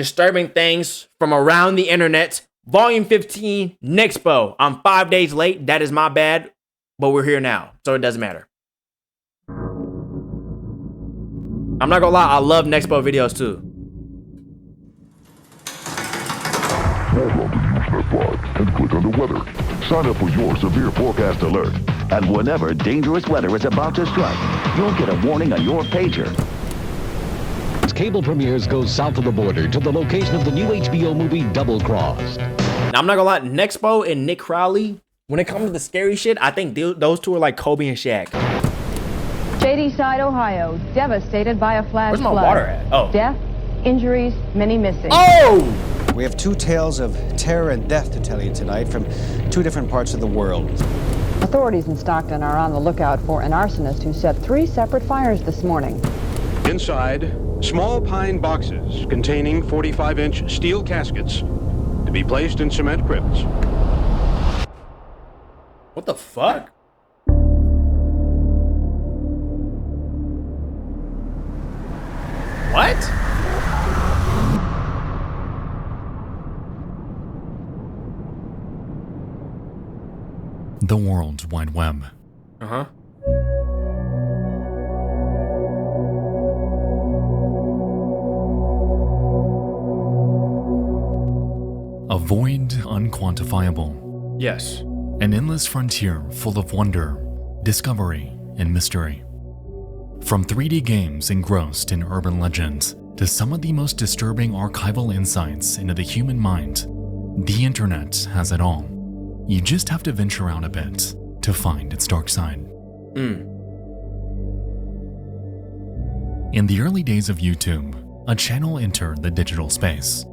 Disturbing things from around the internet. Volume 15, Nexpo. I'm 5 days late. That is my bad. But we're here now, so it doesn't matter. I'm not gonna lie, I love Nexpo videos too. And click on the weather. Sign up for your severe forecast alert. And whenever dangerous weather is about to strike, you'll get a warning on your pager. As cable premieres go south of the border to the location of the new HBO movie Double Cross. Now, I'm not gonna lie, Nexpo and Nick Crowley, when it comes to the scary shit, I think those two are like Kobe and Shaq. Shadyside, Ohio, devastated by a flash Where's my flood. water at? Oh. Death, injuries, many missing. Oh! We have two tales of terror and death to tell you tonight from two different parts of the world. Authorities in Stockton are on the lookout for an arsonist who set 3 separate fires this morning. Inside, small pine boxes containing 45-inch steel caskets to be placed in cement crypts. What the fuck? What? The World Wide Web. Uh-huh. A void unquantifiable. Yes. An endless frontier full of wonder, discovery, and mystery. From 3D games engrossed in urban legends to some of the most disturbing archival insights into the human mind, the internet has it all. You just have to venture out a bit to find its dark side. In the early days of YouTube, a channel entered the digital space.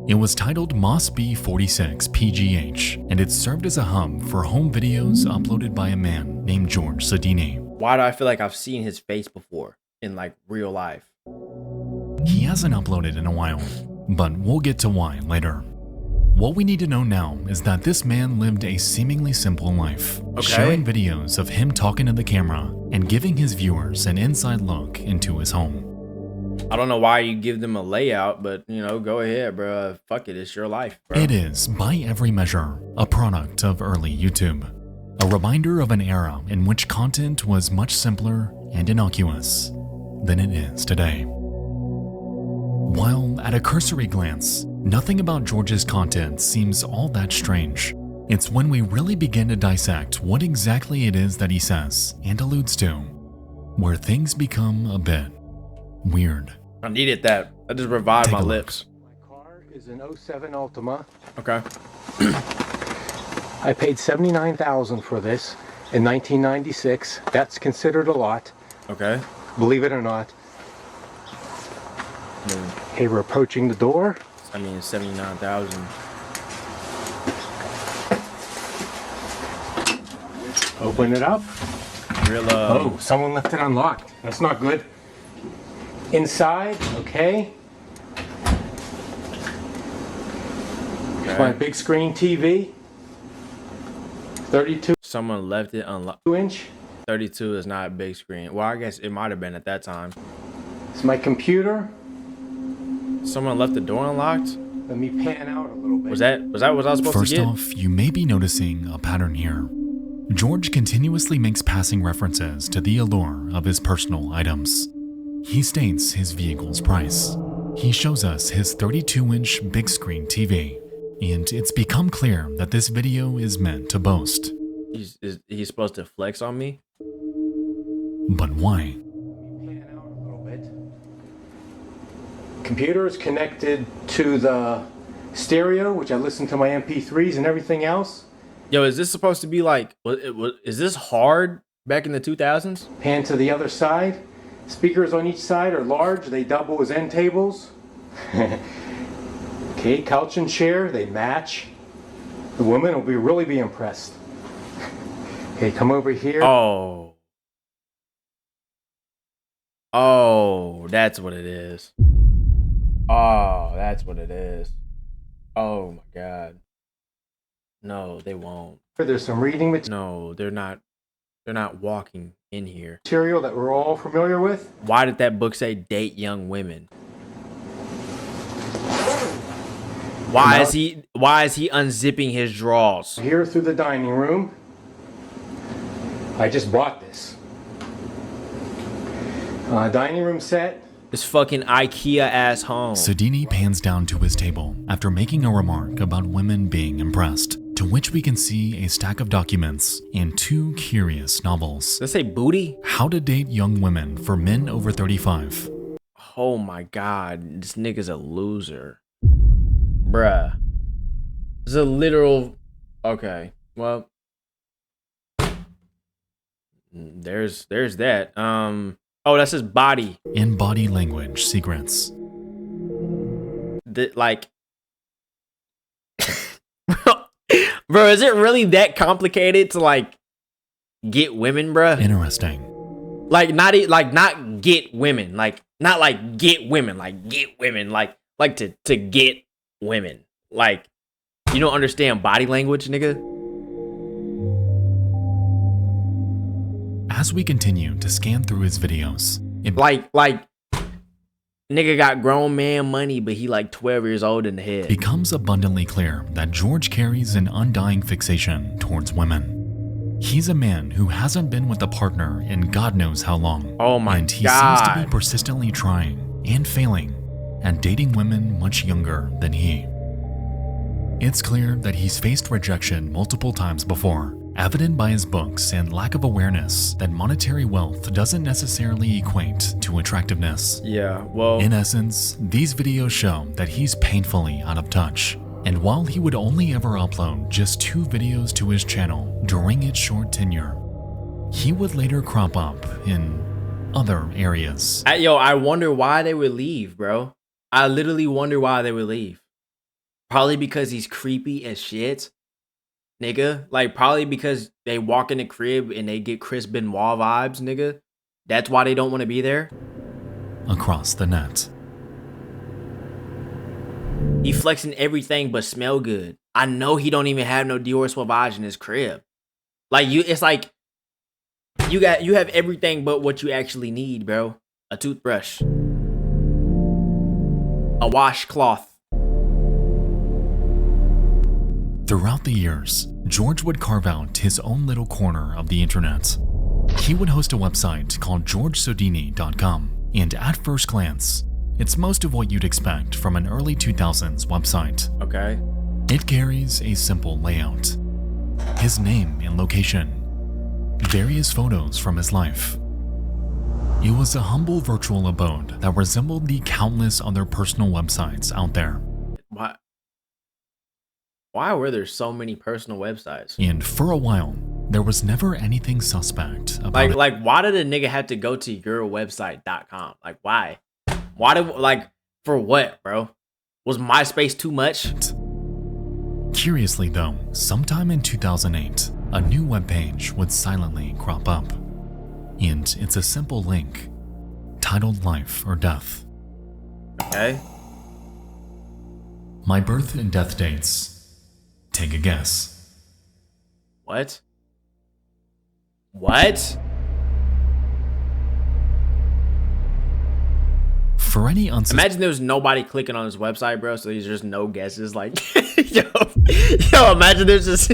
It was titled MOSB46PGH, and it served as a hub for home videos uploaded by a man named George Sadini. Why do I feel like I've seen his face before in like real life? He hasn't uploaded in a while, but we'll get to why later. What we need to know now is that this man lived a seemingly simple life, sharing videos of him talking to the camera and giving his viewers an inside look into his home. I don't know why you give them a layout, but you know, go ahead, bro. Fuck it, it's your life, bro. It is, by every measure, a product of early YouTube. A reminder of an era in which content was much simpler and innocuous than it is today. While at a cursory glance, nothing about George's content seems all that strange. It's when we really begin to dissect what exactly it is that he says and alludes to, where things become a bit weird. I needed that. That just revived my Take a look. lips. My car is an 07 Altima. Okay. I paid $79,000 for this in 1996. That's considered a lot, Okay. believe it or not. Okay, we're approaching the door. I mean, 79,000. Open it up. Real, Oh, someone left it unlocked. That's not good. Inside, okay. It's my big screen TV. 32 Someone left it unlocked. inch. 32 is not a big screen. Well, I guess it might have been at that time. It's my computer. Someone left the door unlocked? Let me pan out a little bit. Was that what I was supposed First to get? off, you may be noticing a pattern here. George continuously makes passing references to the allure of his personal items. He states his vehicle's price. He shows us his 32-inch big screen TV, and it's become clear that this video is meant to boast. He's supposed to flex on me? But why? Pan out a little bit. Computer is connected to the stereo, which I listen to my MP3s and everything else. Yo, is this supposed to be like, is this hard back in the 2000s? Pan to the other side. Speakers on each side are large. They double as end tables. Okay, couch and chair, they match. The woman will really be impressed. Okay, come over here. Oh. Oh, that's what it is. Oh, that's what it is. Oh my God. No, they won't. There's some reading No, they're not walking in here. material that we're all familiar with. Why did that book say date young women? Why is he unzipping his drawers? Here through the dining room. I just bought this. Dining room set. This fucking IKEA ass home. Sodini pans down to his table after making a remark about women being impressed, to which we can see a stack of documents and 2 curious novels. Let's say booty. How to Date Young Women for Men Over 35. Oh my god, this nigga's a loser. Bruh. It's a literal... Okay, well... There's that. Oh, that's his body. And Body Language Secrets. Like... Bro, is it really that complicated to, like, get women, bruh? Interesting. Like, not get women. Like, not like get women. Like, get women. Like to get women. Like, you don't understand body language, nigga? As we continue to scan through his videos, it Like, nigga got grown man money, but he like 12 years old in the head. becomes abundantly clear that George carries an undying fixation towards women. He's a man who hasn't been with a partner in God knows how long. Oh my and he God. seems to be persistently trying and failing and dating women much younger than he. It's clear that he's faced rejection multiple times before, evident by his books and lack of awareness that monetary wealth doesn't necessarily equate to attractiveness. Yeah, well... In essence, these videos show that he's painfully out of touch. And while he would only ever upload just 2 videos to his channel during its short tenure, he would later crop up in other areas. Yo, I wonder why they would leave, bro. I literally wonder why they would leave. Probably because he's creepy as shit, nigga. Like, probably because they walk in the crib and they get Chris Benoit vibes, nigga. That's why they don't want to be there. Across the net. He flexing everything but smell good. I know he don't even have no Dior Sauvage in his crib. Like, it's like you have everything but what you actually need, bro. A toothbrush, a washcloth. Throughout the years, George would carve out his own little corner of the internet. He would host a website called georgesodini.com, and at first glance, it's most of what you'd expect from an early 2000s website. Okay. It carries a simple layout. His name and location. Various photos from his life. It was a humble virtual abode that resembled the countless other personal websites out there. Why were there so many personal websites? And for a while, there was never anything suspect about it. Like, why did a nigga have to go to yourwebsite.com? Like, why? Why did, like, for what, bro? Was MySpace too much? Curiously though, sometime in 2008, a new webpage would silently crop up. And it's a simple link, titled Life or Death. Okay. My birth and death dates. Take a guess. What? What? For any Imagine there was nobody clicking on his website, bro, so there's just no guesses. Like, yo, imagine there's just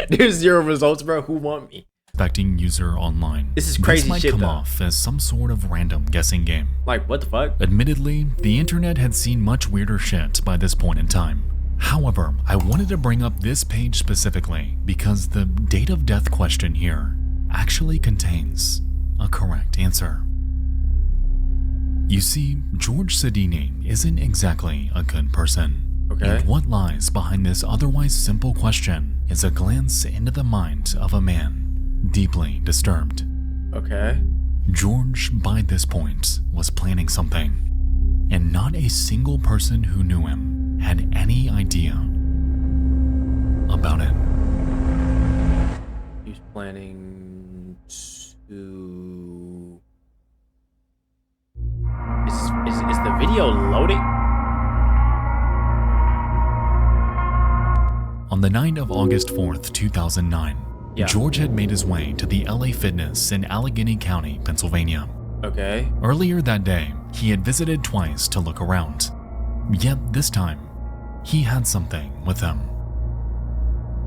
there's 0 results, bro. Who want me? Expecting user online. This is crazy this might shit, come though. off as some sort of random guessing game. Like, what the fuck? Admittedly, the internet had seen much weirder shit by this point in time. However, I wanted to bring up this page specifically because the date of death question here actually contains a correct answer. You see, George Sodini isn't exactly a good person. Okay. And what lies behind this otherwise simple question is a glance into the mind of a man deeply disturbed. Okay. George, by this point, was planning something, and not a single person who knew him had any idea about it. He was planning to... Is the video loading? On the night of August 4th, 2009, Yeah. George had made his way to the LA Fitness in Allegheny County, Pennsylvania. Okay. Earlier that day, he had visited twice to look around. Yet this time, He had something with him.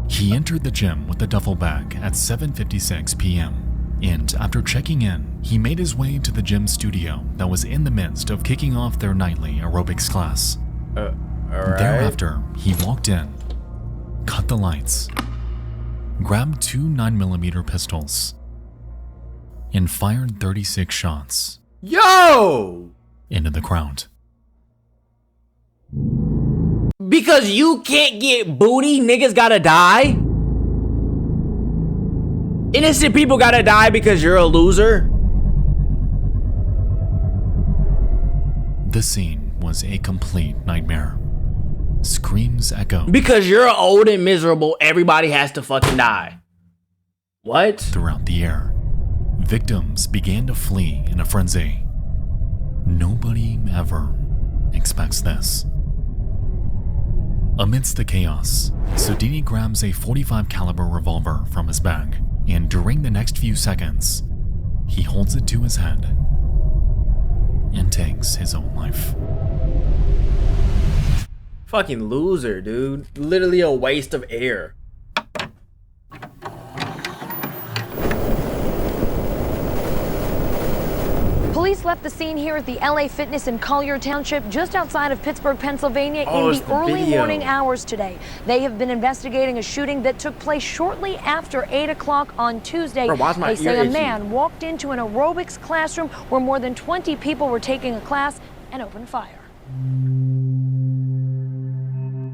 He entered the gym with a duffel bag at 7:56 p.m. and after checking in, he made his way to the gym studio that was in the midst of kicking off their nightly aerobics class. All right. Thereafter, he walked in, cut the lights, grabbed two 9mm pistols, and fired 36 shots Yo! into the crowd. Because you can't get booty, niggas gotta die? Innocent people gotta die because you're a loser? The scene was a complete nightmare. Screams echoed Because you're old and miserable, everybody has to fucking die. What? throughout the air. Victims began to flee in a frenzy. Nobody ever expects this. Amidst the chaos, Sodini grabs a .45 caliber revolver from his bag, and during the next few seconds, he holds it to his head and takes his own life. Fucking loser, dude. Literally a waste of air. Police left the scene here at the LA Fitness in Collier Township, just outside of Pittsburgh, Pennsylvania, Oh, in it's the the early video. morning hours today. They have been investigating a shooting that took place shortly after 8 o'clock on Tuesday. Bro, why's my They say ear a itchy? man walked into an aerobics classroom where more than 20 people were taking a class and opened fire.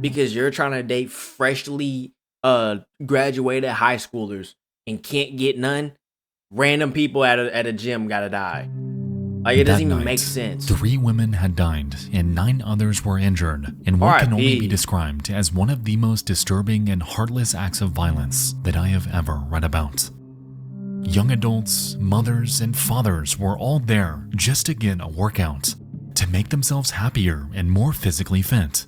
Because you're trying to date freshly graduated high schoolers and can't get none. Random people at a gym gotta die. Like, it doesn't That even night, make sense. 3 women had died and 9 others were injured in what can only R.I.P. be described as one of the most disturbing and heartless acts of violence that I have ever read about. Young adults, mothers, and fathers were all there just to get a workout, to make themselves happier and more physically fit.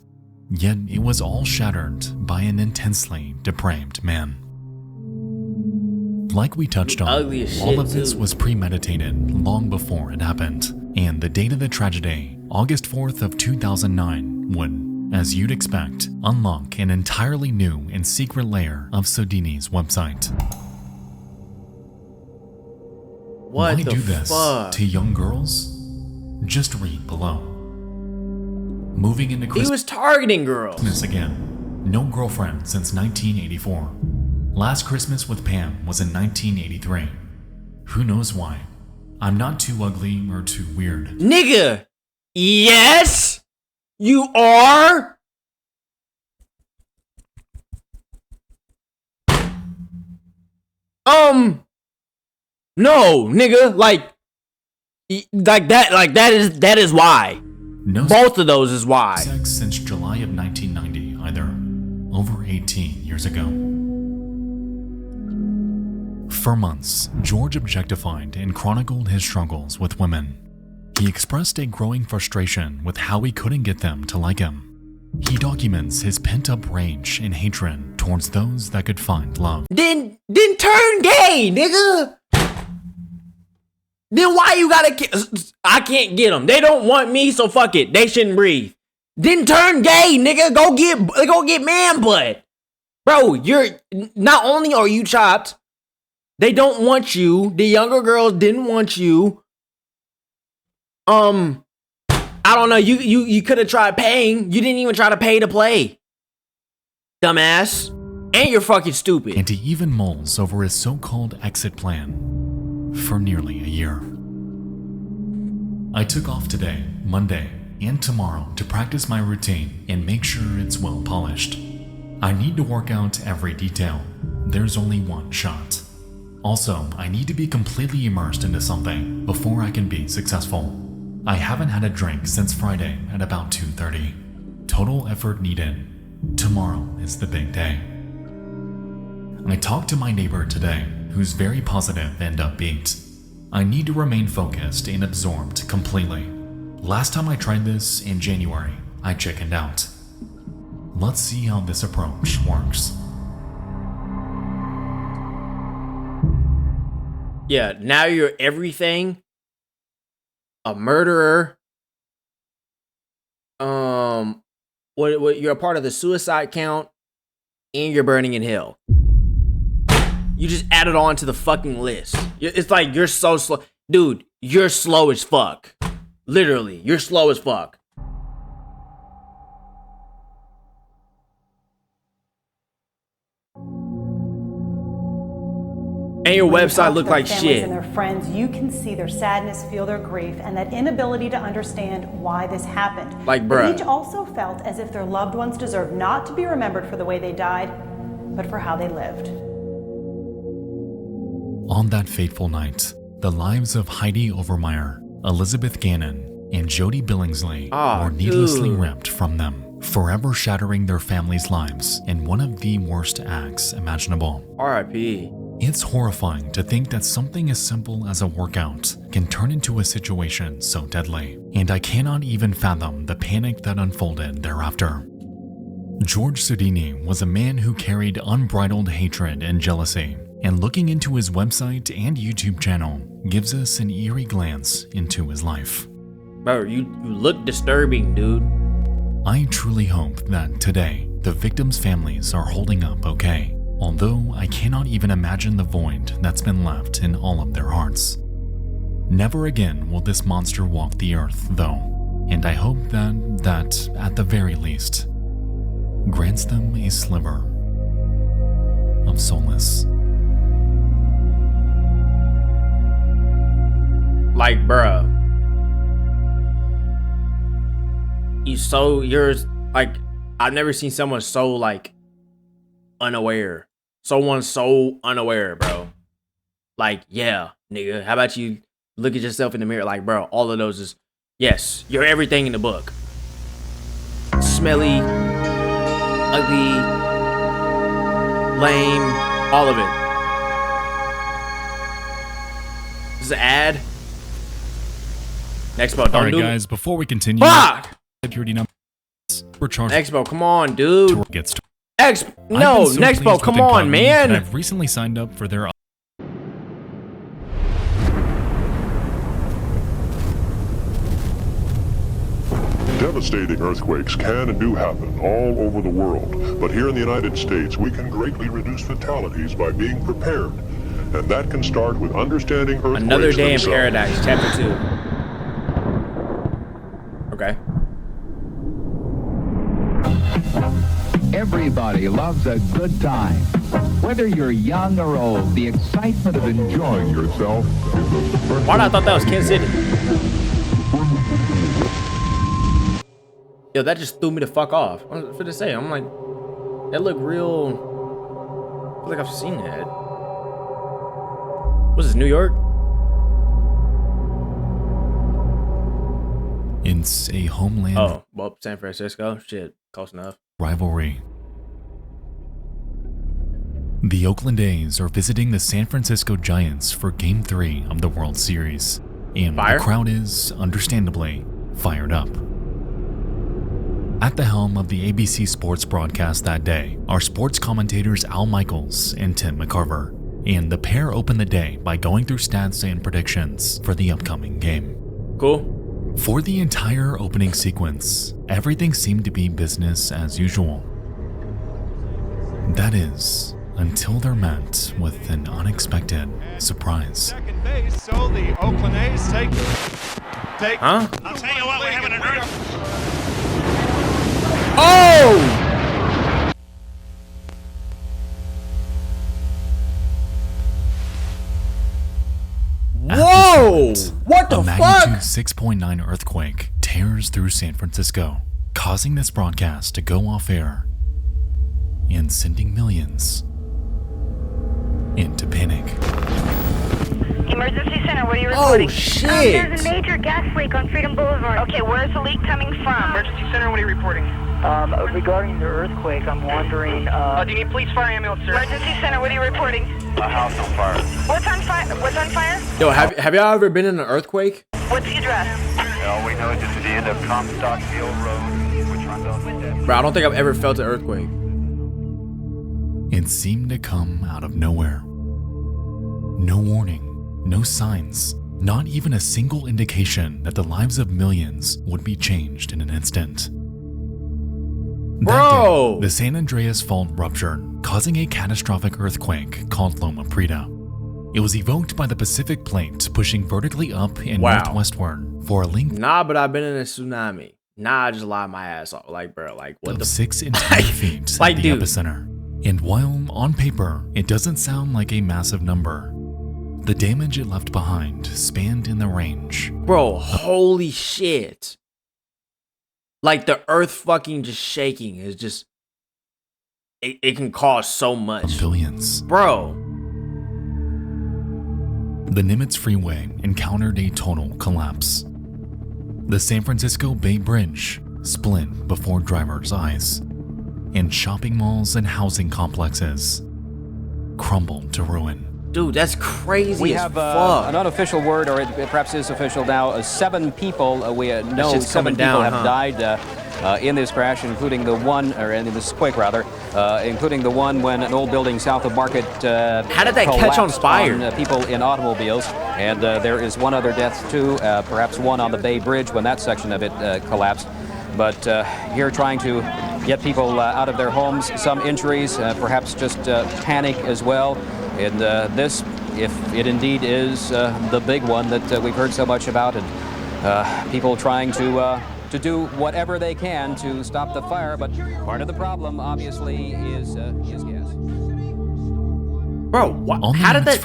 Yet it was all shattered by an intensely depraved man. Like we touched on, Ugly as all shit, of this too. was premeditated long before it happened, and the date of the tragedy, August 4th of 2009, would, as you'd expect, unlock an entirely new and secret layer of Sodini's website. What Why the do this fuck? to young girls? Just read below. Moving into He Christmas was targeting girls. again. No girlfriend since 1984. Last Christmas with Pam was in 1983. Who knows why? I'm not too ugly or too weird. Nigga. Yes, you are. No, nigga. Like that is why. No Both of those is why. sex since July of 1990 either. Over 18 years ago. For months, George objectified and chronicled his struggles with women. He expressed a growing frustration with how he couldn't get them to like him. He documents his pent-up rage and hatred towards those that could find love. Then turn gay, nigga. Then why you gotta? I can't get them. They don't want me, so fuck it. They shouldn't breathe. Then turn gay, nigga. Go get man butt, bro. You're not only are you chopped, they don't want you. The younger girls didn't want you. I don't know. You could have tried paying. You didn't even try to pay to play, dumbass. And you're fucking stupid. And he even mulls over his so-called exit plan for nearly a year. I took off today, Monday, and tomorrow to practice my routine and make sure it's well polished. I need to work out every detail. There's only one shot. Also, I need to be completely immersed into something before I can be successful. I haven't had a drink since Friday at about 2:30. Total effort needed. Tomorrow is the big day. I talked to my neighbor today, who's very positive and upbeat. I need to remain focused and absorbed completely. Last time I tried this in January, I chickened out. Let's see how this approach works. Yeah, now you're everything. A murderer. what you're a part of the suicide count and you're burning in hell. You just added on to the fucking list. It's like you're so slow. Dude, you're slow as fuck. Literally, you're slow as fuck. And your website look like shit. And their friends, you can see their sadness, feel their grief, and that inability to understand why this happened. Like, but bruh. each also felt as if their loved ones deserved not to be remembered for the way they died, but for how they lived. On that fateful night, the lives of Heidi Overmeyer, Elizabeth Gannon, and Jody Billingsley were needlessly ripped from them, forever shattering their families' lives in one of the worst acts imaginable. R.I.P. It's horrifying to think that something as simple as a workout can turn into a situation so deadly, and I cannot even fathom the panic that unfolded thereafter. George Sudini was a man who carried unbridled hatred and jealousy, and looking into his website and YouTube channel gives us an eerie glance into his life. Bro, you look disturbing, dude. I truly hope that today the victims' families are holding up okay, although I cannot even imagine the void that's been left in all of their hearts. Never again will this monster walk the earth, though, and I hope that at the very least, grants them a sliver of solace. Like, bruh. You're like, I've never seen someone so like unaware. Someone so unaware, bro. Like, yeah, nigga, how about you look at yourself in the mirror? Like, bro, all of those is, yes, you're everything in the book. Smelly, ugly, lame, all of it. This is an ad. Expo, don't do it. Guys, before we continue, fuck! Security numbers were charged. Expo, come on, dude. No, Nexpo, come on, man. I've recently signed up for their Devastating earthquakes can and do happen all over the world, but here in the United States, we can greatly reduce fatalities by being prepared, and that can start with understanding earthquakes Another Day in themselves. Paradise, Chapter 2. Okay. Everybody loves a good time. Whether you're young or old, the excitement of enjoying yourself is a Why I thought that was Kansas City? Yo, that just threw me the fuck off. I was finna say, I'm like, that look real. I feel like I've seen that. Was this New York? It's a homeland. Oh, well, San Francisco. Shit, close enough. Rivalry. The Oakland A's are visiting the San Francisco Giants for Game 3 of the World Series, and the crowd is, understandably, fired up. At the helm of the ABC Sports broadcast that day are sports commentators Al Michaels and Tim McCarver, and the pair open the day by going through stats and predictions for the upcoming game. Cool. For the entire opening sequence, everything seemed to be business as usual. That is, until they're met with an unexpected surprise. Second base, so the Oakland A's take. Huh? I'll tell you what, we're having an Oh! Whoa! What the fuck? A magnitude 6.9 earthquake tears through San Francisco, causing this broadcast to go off air and sending millions into panic. Emergency center, what are you reporting? Oh, shit! There's a major gas leak on Freedom Boulevard. Okay, where's the leak coming from? Emergency center, what are you reporting? Regarding the earthquake, I'm wondering, do you need police, fire, ambulance, sir? Emergency center, what are you reporting? A house on fire. What's on fire? What's on fire? Yo, have y'all ever been in an earthquake? What's the address? All we know is it's at the end of Comstock Hill Road, which runs on Bro, I don't think I've ever felt an earthquake. It seemed to come out of nowhere. No warning, no signs, not even a single indication that the lives of millions would be changed in an instant. Bro! That day, the San Andreas Fault ruptured, causing a catastrophic earthquake called Loma Prieta. It was evoked by the Pacific Plate pushing vertically up and northwestward for a length Nah, but I've been in a tsunami. Nah, I just lied my ass off. Like, bro, like, what of the 6 entire feet like, at the dude. epicenter. And while on paper, it doesn't sound like a massive number, the damage it left behind spanned in the range. Bro, holy shit. Like, the earth fucking just shaking is just, it can cause so much. Billions. Bro. The Nimitz Freeway encountered a total collapse. The San Francisco Bay Bridge split before drivers' eyes, and shopping malls and housing complexes crumbled to ruin. Dude, that's crazy. We as have fuck. an unofficial word, or it perhaps is official now. 7 people, we know 7 people down, have died in this crash, including the one, or in this quake rather, including the one when an old building south of Market How did that catch on fire? People in automobiles, and there is one other death too, perhaps one on the Bay Bridge when that section of it collapsed. But here trying to get people out of their homes, some injuries, perhaps just panic as well. And this, if it indeed is the big one that we've heard so much about, and people trying to do whatever they can to stop the fire, but part of the problem, obviously, is gas. Bro, how did this?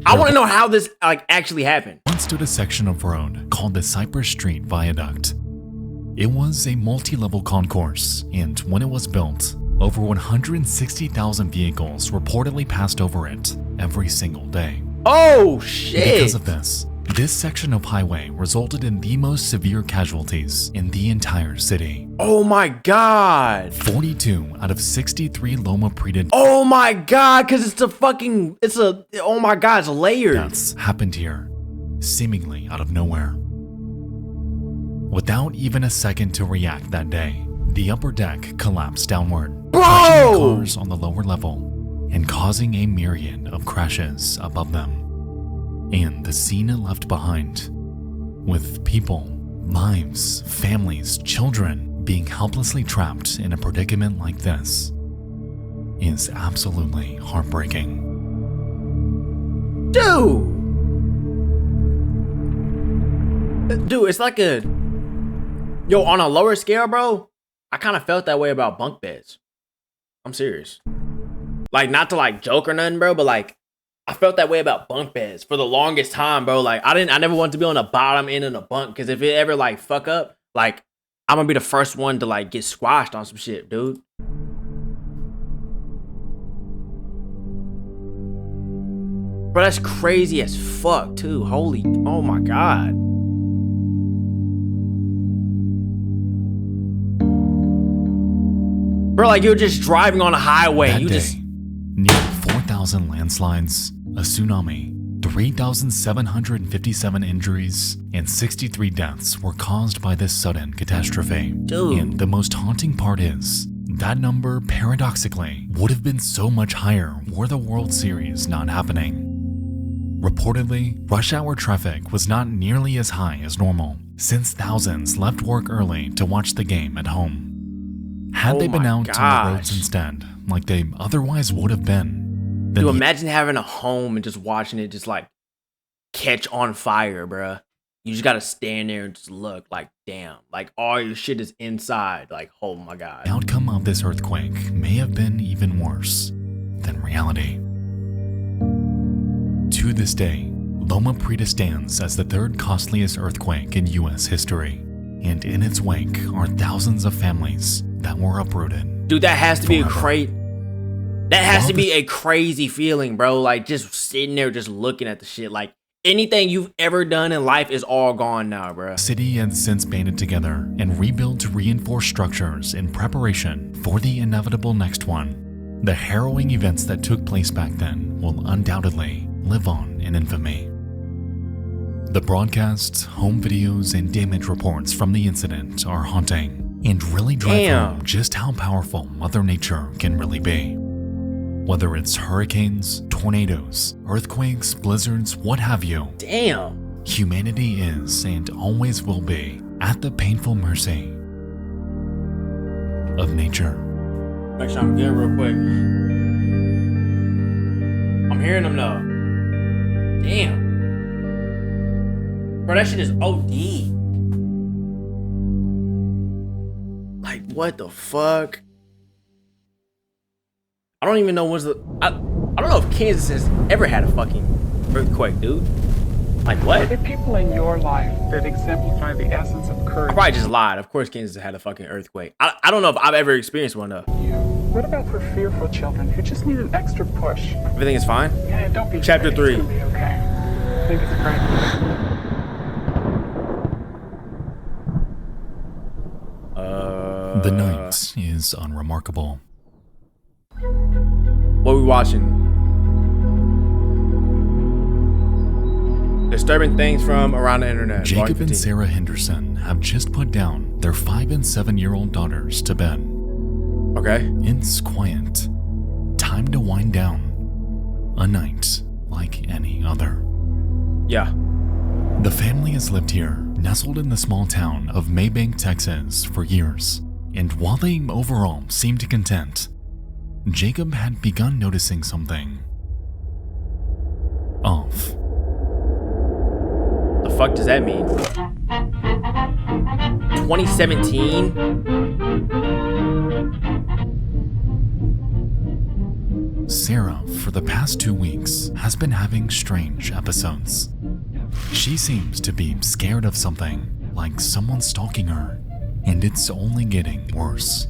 I want to know how this like actually happened. Once stood a section of road called the Cypress Street Viaduct. It was a multi-level concourse, and when it was built, over 160,000 vehicles reportedly passed over it every single day. Oh shit! Because of this section of highway resulted in the most severe casualties in the entire city. Oh my god! 42 out of 63 Loma Prieta Oh my god, because oh my god, it's layered. deaths happened here, seemingly out of nowhere. Without even a second to react that day, the upper deck collapsed downward, crushing the cars on the lower level and causing a myriad of crashes above them. And the scene it left behind, with people, lives, families, children being helplessly trapped in a predicament like this, is absolutely heartbreaking. Dude, it's like on a lower scale, bro, I kind of felt that way about bunk beds. I'm serious. Like, not to like joke or nothing, bro, but like, I felt that way about bunk beds for the longest time, bro. Like, I never wanted to be on the bottom end of the bunk, because if it ever like fuck up, like, I'm gonna be the first one to like get squashed on some shit, dude. Bro, that's crazy as fuck too. Oh my god. Bro, like, you're just driving on a highway. That day, nearly 4,000 landslides, a tsunami, 3,757 injuries, and 63 deaths were caused by this sudden catastrophe. Dude. And the most haunting part is, that number, paradoxically, would have been so much higher were the World Series not happening. Reportedly, rush hour traffic was not nearly as high as normal, since thousands left work early to watch the game at home. Had they been out on the roads instead, like they otherwise would have been, then Dude, imagine having a home and just watching it just like catch on fire, bruh. You just gotta stand there and just look like, damn, like all your shit is inside. Like, oh my god. the outcome of this earthquake may have been even worse than reality. To this day, Loma Prieta stands as the third costliest earthquake in U.S. history, and in its wake are thousands of families that were uprooted. Dude, that has to be forever. that has to be a crazy feeling, bro. Like, just sitting there just looking at the shit. Like, anything you've ever done in life is all gone now, bro. The city has since banded together and rebuilt reinforced structures in preparation for the inevitable next one. The harrowing events that took place back then will undoubtedly live on in infamy. The broadcasts, home videos, and damage reports from the incident are haunting and really drive home just how powerful Mother Nature can really be. Whether it's hurricanes, tornadoes, earthquakes, blizzards, what have you. Damn. Humanity is and always will be at the painful mercy of nature. Make sure I'm good real quick. I'm hearing them though. Damn. Bro, that shit is OD. Like, what the fuck? I don't even know when's the... I don't know if Kansas has ever had a fucking earthquake, dude. Like, what? Are there people in your life that exemplify the essence of courage? I probably just lied. Of course Kansas had a fucking earthquake. I don't know if I've ever experienced one, though. What about for fearful children who just need an extra push? Everything is fine? Yeah, don't be Chapter 3. It's gonna be okay. I think it's great. The night is unremarkable. What are we watching? Disturbing things from around the internet. Jacob and Sarah Henderson have just put down their 5 and 7-year-old daughters to bed. Okay. It's quiet. Time to wind down. A night like any other. Yeah. The family has lived here, nestled in the small town of Maybank, Texas, for years. And while they overall seemed content, Jacob had begun noticing something off. The fuck does that mean? 2017? Sarah, for the past 2 weeks, has been having strange episodes. She seems to be scared of something, like someone stalking her, and it's only getting worse.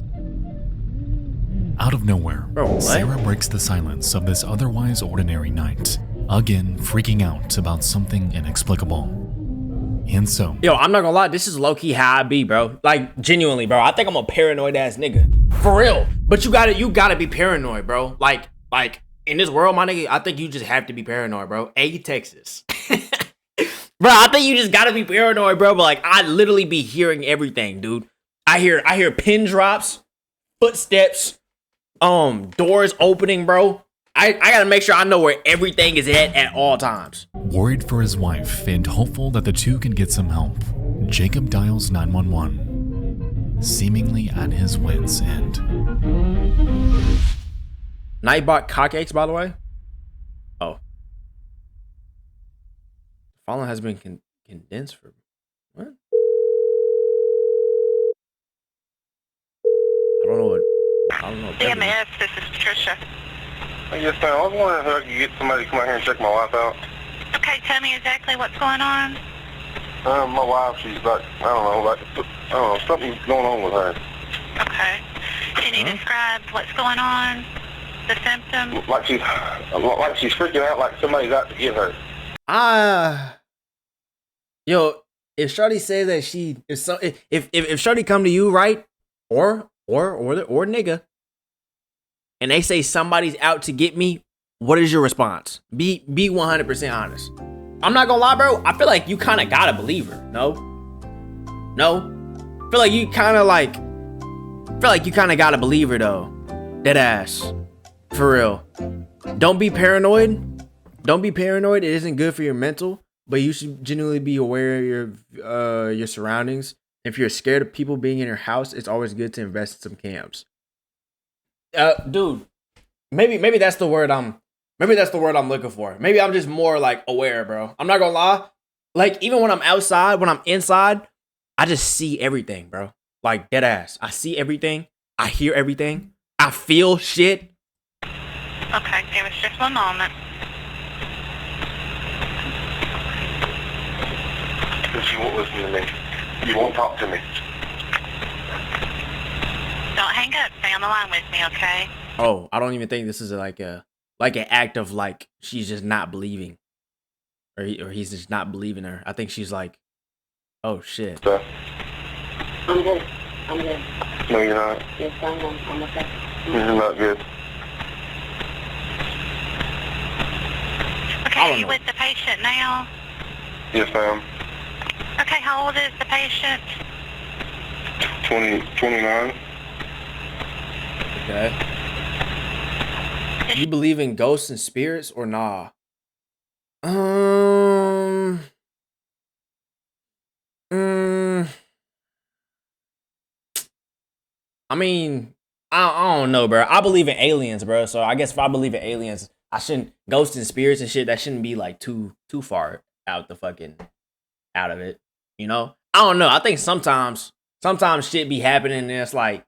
Out of nowhere, Sarah breaks the silence of this otherwise ordinary night, again freaking out about something inexplicable. And so, yo, I'm not gonna lie, this is low-key how I be, bro. Like, genuinely, bro. I think I'm a paranoid ass nigga. For real. But you gotta be paranoid, bro. Like in this world, my nigga, I think you just have to be paranoid, bro. Texas. Bro, I think you just gotta be paranoid, bro. But like, I literally be hearing everything, dude. I hear pin drops, footsteps, doors opening, bro. I gotta make sure I know where everything is at all times. worried for his wife and hopeful that the two can get some help, Jacob dials 911, seemingly at his wit's end. Nightbot cock aches, by the way. Oh. Fallen has been condensed for what? I don't know what. I don't know. EMS, this is Patricia. Yes, ma'am. I was wondering if I could get somebody to come out here and check my wife out. Okay, tell me exactly what's going on. My wife, she's like, I don't know, something's going on with her. Okay. Can you describe what's going on? The symptoms? Like she's freaking out, like somebody's out to get her. Yo, if Shorty says that she is so, if Shorty come to you, right, or nigga, and they say somebody's out to get me, what is your response? Be 100% honest. I'm not gonna lie, bro. I feel like you kind of gotta believe her. No. I feel like you kind of gotta believe her though. Dead ass. For real. Don't be paranoid. It isn't good for your mental, but you should genuinely be aware of your surroundings. If you're scared of people being in your house, it's always good to invest in some cams. Dude, maybe that's the word I'm looking for. Maybe I'm just more like aware, bro. I'm not gonna lie. Like, even when I'm outside, when I'm inside, I just see everything, bro. Like, dead ass. I see everything. I hear everything. I feel shit. Okay, give us just one moment. Because you won't listen to me. You won't talk to me. Don't hang up. Stay on the line with me, okay? Oh, I don't even think this is like an act of like she's just not believing, or he's just not believing her. I think she's like, oh shit. I'm good. No, you're not. Yes, I'm good. I'm okay. You're not good. Okay, are you with the patient now? Yes, ma'am. Okay, how old is the patient? 29. Okay. You believe in ghosts and spirits or nah? I mean, I don't know, bro. I believe in aliens, bro. So I guess if I believe in aliens, I shouldn't ghosts and spirits and shit. That shouldn't be like too far out of it. You know? I don't know. I think sometimes shit be happening and it's like,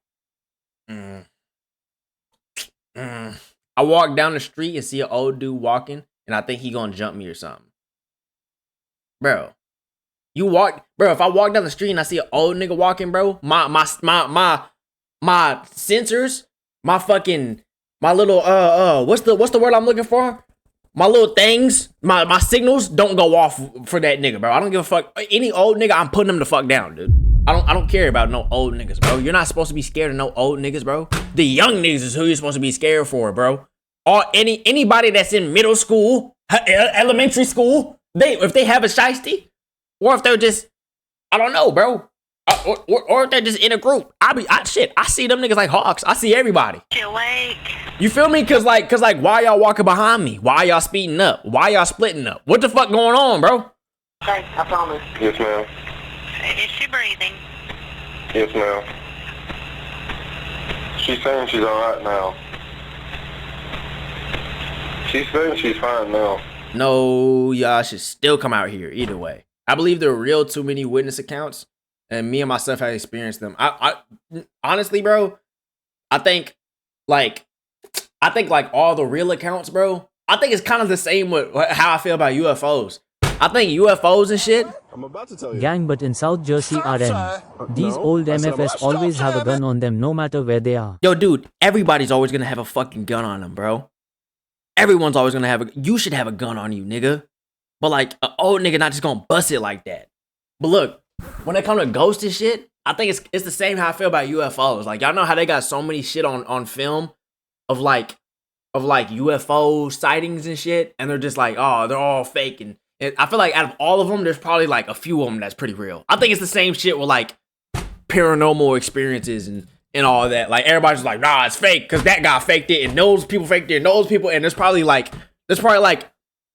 I walk down the street and see an old dude walking, and I think he gonna jump me or something. Bro, if I walk down the street and I see an old nigga walking, bro, my sensors, my little what's the word I'm looking for? My little things, my signals don't go off for that nigga, bro. I don't give a fuck. Any old nigga, I'm putting them the fuck down, dude. I don't care about no old niggas, bro. You're not supposed to be scared of no old niggas, bro. The young niggas is who you're supposed to be scared for, bro. Or anybody that's in middle school, elementary school, if they have a shiesty, or if they're just, I don't know, bro. Or if they're just in a group. I see them niggas like hawks. I see everybody. You awake? You feel me? Cause like, why y'all walking behind me? Why y'all speeding up? Why y'all splitting up? What the fuck going on, bro? Okay, I promise. Yes, ma'am. Is she breathing? Yes, ma'am. She's saying she's alright now. She's saying she's fine now. No, y'all should still come out here either way. I believe there are real too many witness accounts, and me and myself have experienced them. I honestly, bro, I think like all the real accounts, bro. I think it's kind of the same with how I feel about UFOs. I think UFOs and shit. I'm about to tell you. Gang, but in South Jersey RN, these old MFs always have a gun on them no matter where they are. Yo, dude, everybody's always gonna have a fucking gun on them, bro. Everyone's always gonna have you should have a gun on you, nigga. But like, an old nigga not just gonna bust it like that. But look, when it comes to ghosts and shit, I think it's the same how I feel about UFOs. Like, y'all know how they got so many shit on film of like UFO sightings and shit, and they're just like, oh, they're all fake. And I feel like out of all of them, there's probably like a few of them that's pretty real. I think it's the same shit with like paranormal experiences and all of that. Like, everybody's just like, nah, it's fake because that guy faked it, and those people faked it, and those people, and there's probably like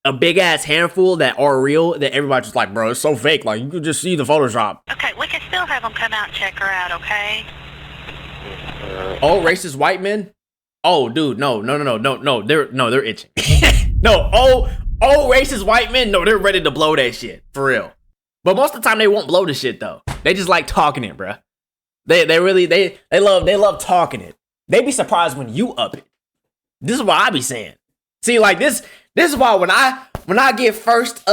a big ass handful that are real that everybody's just like, bro, it's so fake. Like, you could just see the Photoshop. Okay, we can still have them come out and check her out, okay? Oh, racist white men? Oh, dude, no. They're itching. No, oh, racist white men, no, they're ready to blow that shit. For real. But most of the time they won't blow the shit though. They just like talking it, bruh. They love talking it. They be surprised when you up it. This is what I be saying. See, like this is why when I get first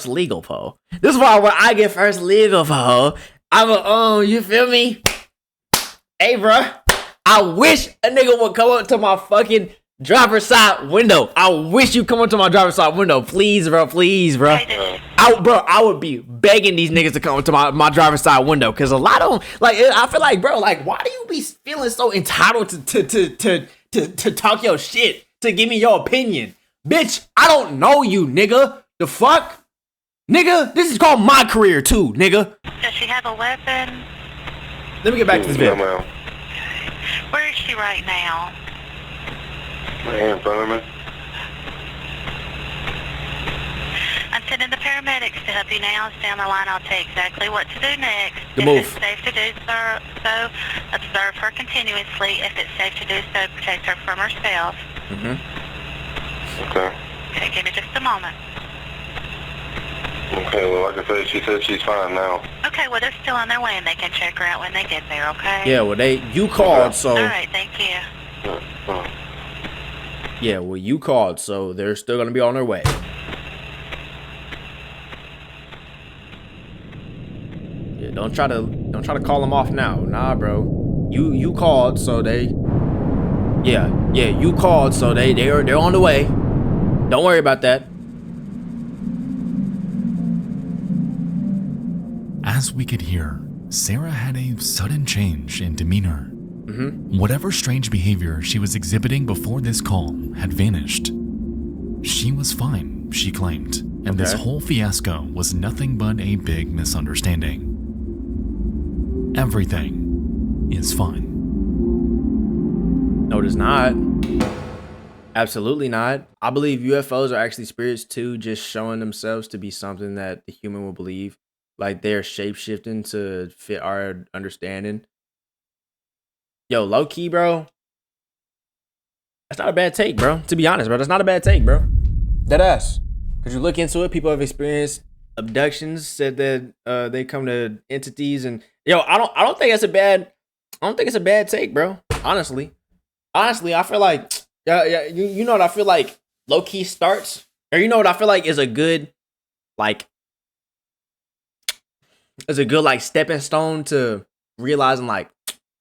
legal po. This is why when I get first legal po, I'm you feel me? Hey, bruh, I wish a nigga would come up to my fucking driver's side window. I wish you come up to my driver's side window, please, bro. I would be begging these niggas to come up to my driver's side window, because a lot of them, like, I feel like, bro, like, why do you be feeling so entitled to talk your shit, to give me your opinion? Bitch, I don't know you, nigga. The fuck? Nigga, this is called my career too, nigga. Does she have a weapon? Let me get back to this video. Where is she right now? Right here in front of me. I'm sending the paramedics to help you now. Stay on the line. I'll tell you exactly what to do next. Good move. If it's safe to do so, observe her continuously. If it's safe to do so, protect her from herself. Okay. Okay, give me just a moment. Okay, well, like I said, she said she's fine now. Okay, well, they're still on their way, and they can check her out when they get there, okay? Yeah, well, you called, so... Alright, thank you. Yeah, well, you called, so they're still gonna be on their way. Yeah, don't try to call them off now. Nah, bro. You called, so they... Yeah, you called, so they're on the way. Don't worry about that. As we could hear, Sarah had a sudden change in demeanor. Whatever strange behavior she was exhibiting before this call had vanished. She was fine, she claimed, and this whole fiasco was nothing but a big misunderstanding. Everything is fine. No, it is not. Absolutely not. I believe UFOs are actually spirits too, just showing themselves to be something that the human will believe. like they're shapeshifting to fit our understanding. Yo, low key, bro. That's not a bad take, bro. To be honest, bro, that's not a bad take, bro. That ass. Cause you look into it, people have experienced abductions, said that they come to entities, and yo, I don't think it's a bad take, bro. Honestly, I feel like you know what I feel like low key starts, or you know what I feel like is a good like stepping stone to realizing like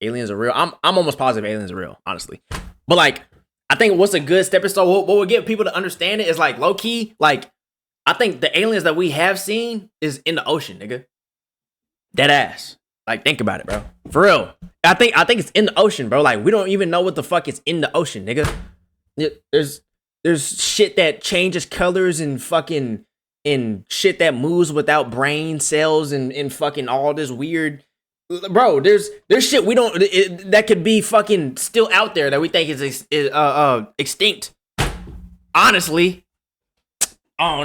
aliens are real. I'm almost positive aliens are real, honestly. But like I think what's a good stepping stone, what will get people to understand it is like low key, like I think the aliens that we have seen is in the ocean, nigga. Dead ass. Like think about it, bro. For real. I think it's in the ocean, bro. Like we don't even know what the fuck is in the ocean, nigga. There's shit that changes colors and fucking and shit that moves without brain cells and fucking all this weird, bro. There's shit we don't that could be fucking still out there that we think is extinct. Honestly, I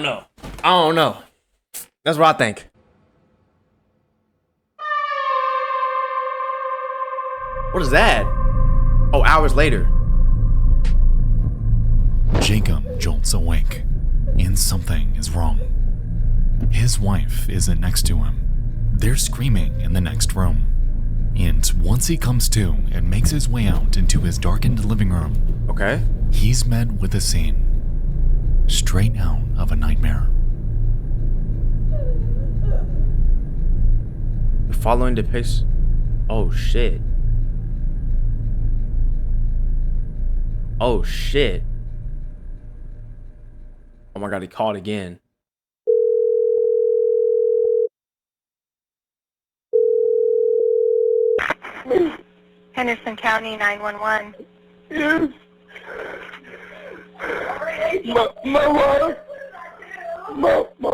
don't know. That's what I think. What is that? Oh, hours later. Jacob jolts awake, and something is wrong. His wife isn't next to him. They're screaming in the next room. And once he comes to and makes his way out into his darkened living room, okay, he's met with a scene straight out of a nightmare. The following depicts. Oh shit. Oh shit. Oh my god, he called again. Henderson County 911. Yes. My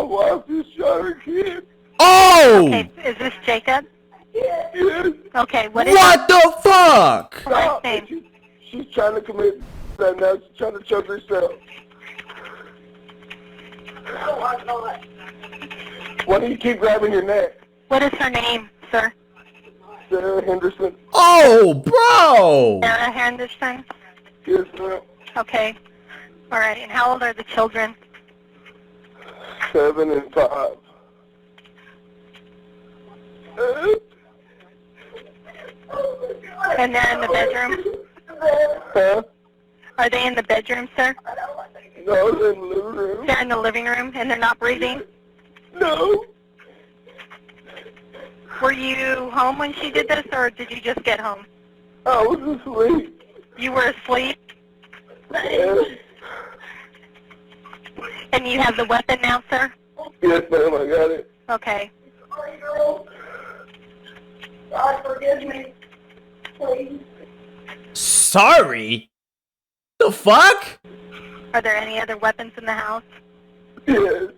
wife just shot her kid. Oh! Okay, is this Jacob? Yes. Okay, what is What the fuck? Last name? She's trying to commit that now. She's trying to choke herself. Why do you keep grabbing your neck? What is her name, sir? Sarah Henderson. Oh, bro! Sarah Henderson? Yes, ma'am. Okay. All right, and how old are the children? 7 and 5. And they're in the bedroom? Huh? Are they in the bedroom, sir? No, they're in the living room. They're in the living room and they're not breathing? No. Were you home when she did this, or did you just get home? I was asleep. You were asleep? Yes. And you have the weapon now, sir? Yes, ma'am, I got it. Okay. God, forgive me. Please. Sorry? The fuck? Are there any other weapons in the house? Yes.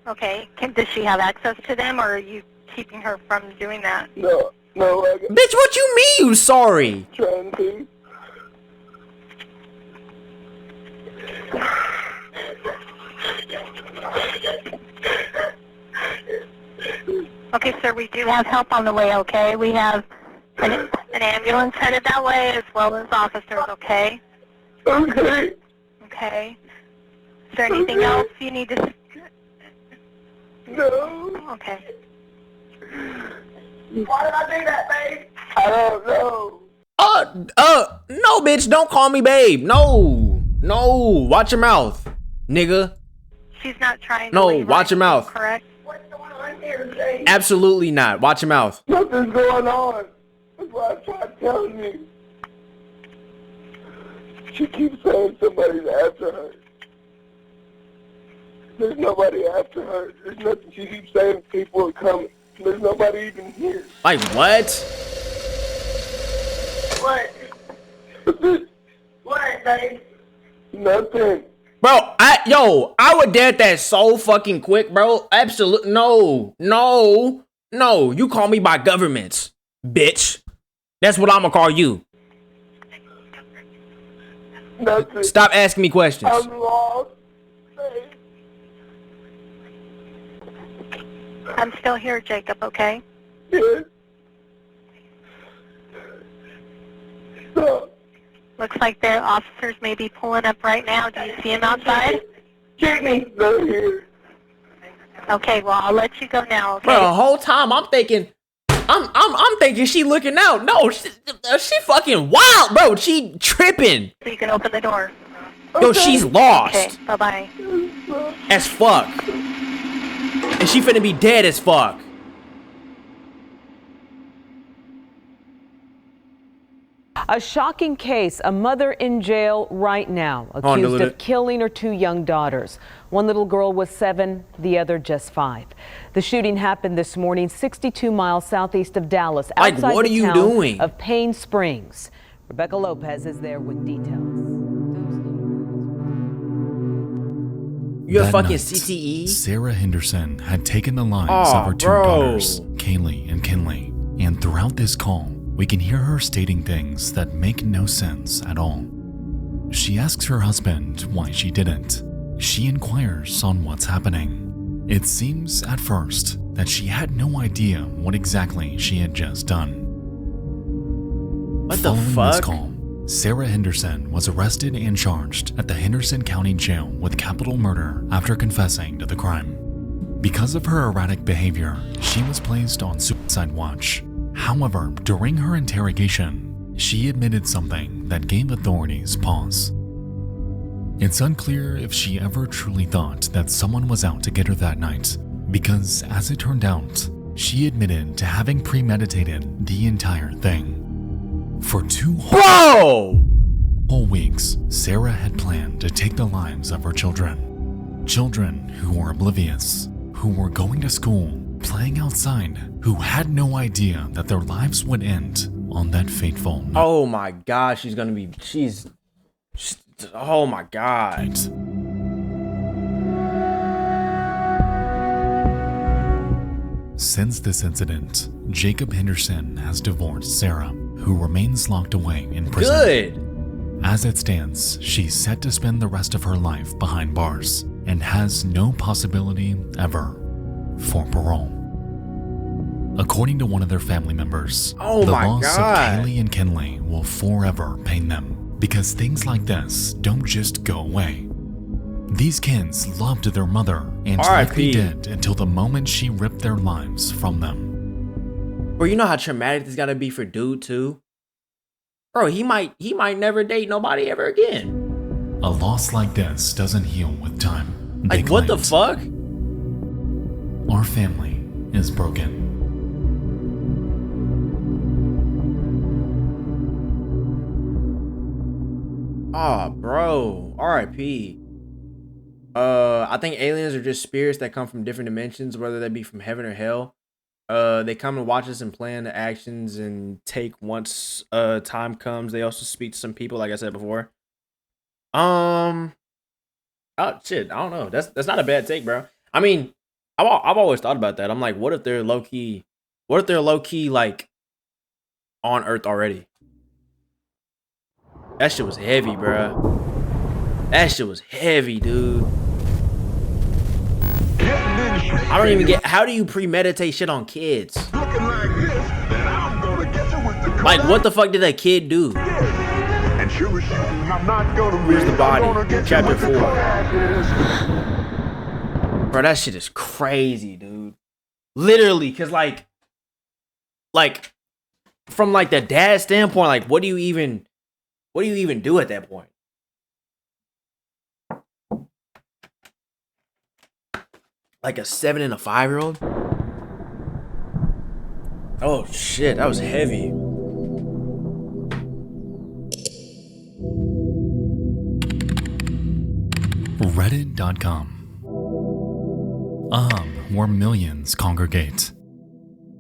Okay. Does she have access to them, or are you keeping her from doing that? No, I got... Bitch, what you mean you sorry? Trying to. Okay, sir, we do have help on the way, okay? We have an ambulance headed that way, as well as officers, okay? Okay. Okay. Is there anything else you need to... No. Okay. Why did I do that, babe? I don't know. No, bitch, don't call me babe. No, watch your mouth, nigga. She's not trying to No, leave, watch your mouth. Correct? What's going on here today? Absolutely not. Watch your mouth. Nothing's going on. That's why I tried telling you. She keeps saying somebody's after her. There's nobody after her. There's nothing. She keeps saying people are coming. There's nobody even here. Like what? What? What, babe? Nothing. Bro, I would dead that so fucking quick, bro. Absolutely, no. You call me by governments, bitch. That's what I'm gonna call you. Nothing. Stop asking me questions. I'm lost, babe. I'm still here, Jacob, okay? Yes. Looks like the officers may be pulling up right now. Do you see him outside? Jimmy's not here. Okay, well, I'll let you go now, okay? Bro, the whole time I'm thinking, I'm thinking she looking out. No, she fucking wild, bro. She tripping. So you can open the door. Yo, she's lost. Okay, bye-bye. As fuck. And she finna be dead as fuck. A shocking case, a mother in jail right now, accused of killing her 2 young daughters. One little girl was 7, the other just 5. The shooting happened this morning 62 miles southeast of Dallas, outside what are the you town doing? of Payne Springs. Rebecca Lopez is there with details. You have That fucking night, CTE? Sarah Henderson had taken the lives of her 2 daughters, Kaylee and Kinley. And throughout this call, we can hear her stating things that make no sense at all. She asks her husband why she didn't. She inquires on what's happening. It seems at first that she had no idea what exactly she had just done. What the Following fuck? this call, Sarah Henderson was arrested and charged at the Henderson County Jail with capital murder after confessing to the crime. Because of her erratic behavior, she was placed on suicide watch. However, during her interrogation, she admitted something that gave authorities pause. It's unclear if she ever truly thought that someone was out to get her that night, because as it turned out, she admitted to having premeditated the entire thing. For 2 whole weeks, Sarah had planned to take the lives of her children. Children who were oblivious, who were going to school, playing outside, who had no idea that their lives would end on that fateful night. Oh my god, she's gonna be, oh my god. Since this incident, Jacob Henderson has divorced Sarah, who remains locked away in prison. Good. As it stands, she's set to spend the rest of her life behind bars and has no possibility ever for parole. According to one of their family members, the loss of Kaylee and Kinley will forever pain them because things like this don't just go away. These kids loved their mother and likely did until the moment she ripped their lives from them. Bro, you know how traumatic this gotta be for dude too? Bro, he might never date nobody ever again. A loss like this doesn't heal with time. Like, what the fuck? Our family is broken. Oh, bro. R.I.P. I think aliens are just spirits that come from different dimensions, whether they be from heaven or hell. They come and watch us and plan the actions and take once time comes. They also speak to some people, like I said before. Oh shit, I don't know. That's not a bad take, bro. I mean, I've always thought about that. I'm like, what if they're low key like on Earth already? That shit was heavy, bro. That shit was heavy, dude. I don't even get, how do you premeditate shit on kids? Like, what the fuck did that kid do? Where's the body? Chapter 4. Bro, that shit is crazy, dude. Literally, cause like from like the dad standpoint, like what do you even do at that point? Like a 7 and a 5-year-old? Oh shit, that was heavy. Reddit.com. Where millions congregate.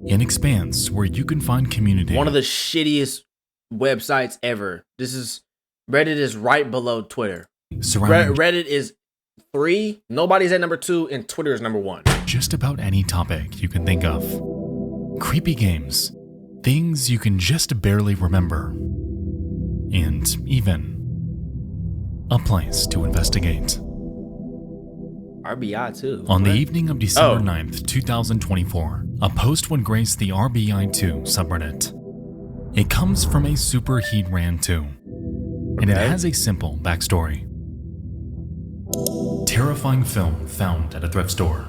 An expanse where you can find community. One of the shittiest websites ever. Reddit is right below Twitter. Reddit is 3, nobody's at number 2, and Twitter is number 1. Just about any topic you can think of. Creepy games, things you can just barely remember, and even a place to investigate. RBI too. On What? the evening of December 9th, 2024, a post would grace the RBI2 subreddit. It comes from a super heat ran 2, and it has a simple backstory. Terrifying film found at a thrift store.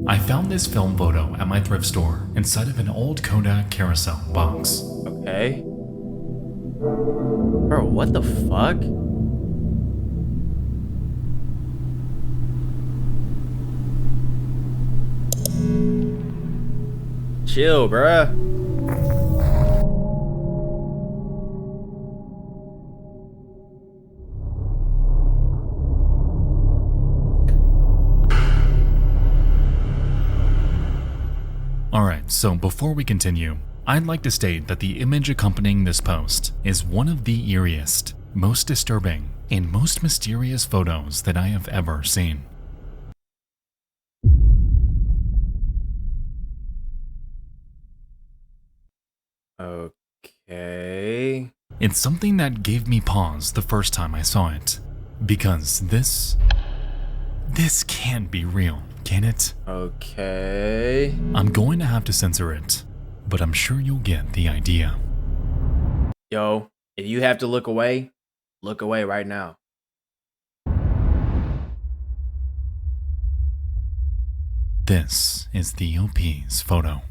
I found this film photo at my thrift store inside of an old Kodak carousel box. Okay. Bro, what the fuck? Chill, bruh. Alright, so before we continue, I'd like to state that the image accompanying this post is one of the eeriest, most disturbing, and most mysterious photos that I have ever seen. Okay. It's something that gave me pause the first time I saw it, because this can't be real, can it? Okay. I'm going to have to censor it, but I'm sure you'll get the idea. Yo, if you have to look away right now. This is the OP's photo.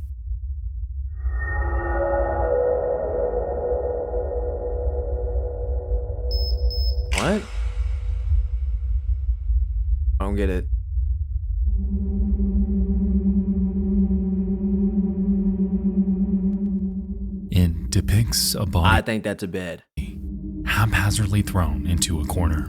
What? I don't get it. It depicts a body I think that's a bed. haphazardly thrown into a corner.